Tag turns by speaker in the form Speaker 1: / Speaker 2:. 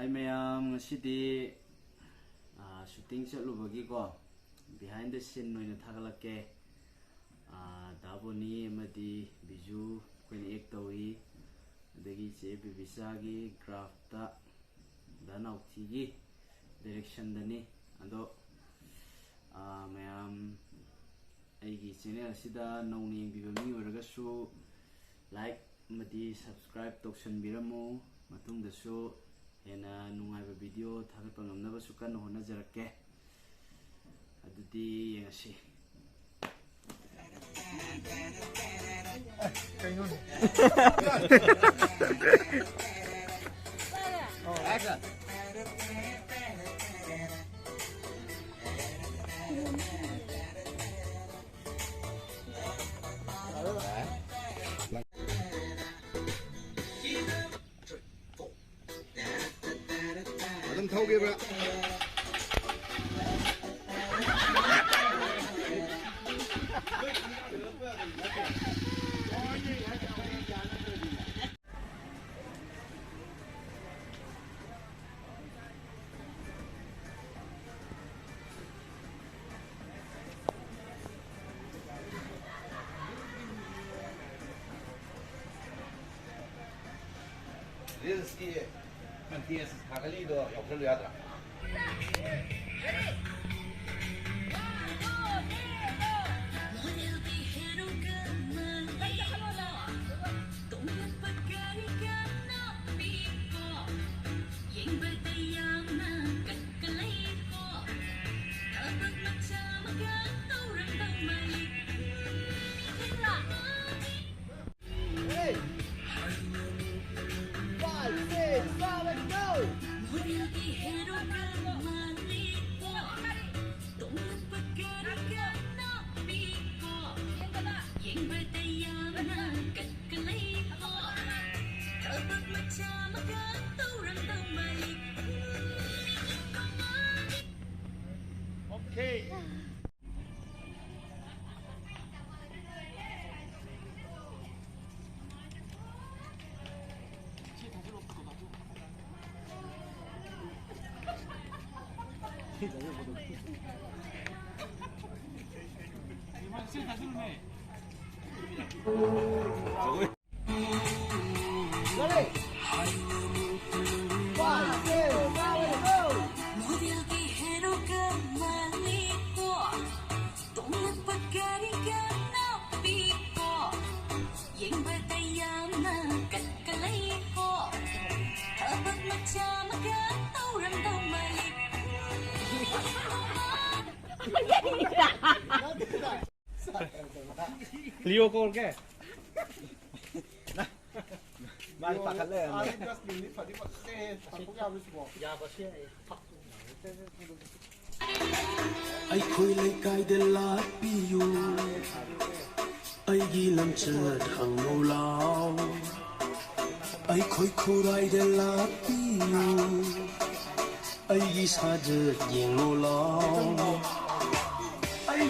Speaker 1: Hi mayam, ngasi shooting chatlubagigo behind the scene noina thagalake daboni amadi biju koini ek tawi adagi che bibisagi craft ta danauti gi direction dani ado mayam aigi channel asida nauni yengbiba mi oiragasu like amadi subscribe tawsanbiramo matungdasu hena nungaiba video thagpa ngamnabasu kan honajarakke adudi yengasi
Speaker 2: Kainun. Oh, action.
Speaker 3: Adam thâu kia bữa. Rizki mantiene Hagalito y Australia atrás. Okay.
Speaker 2: Leo ko ke? Nah. Mari pakat le.
Speaker 4: Ai khoi lai kai de la piu ai gi lam chat hang mo lao ai khoi khurai de la piu ai gi sa je yeng mo lao ai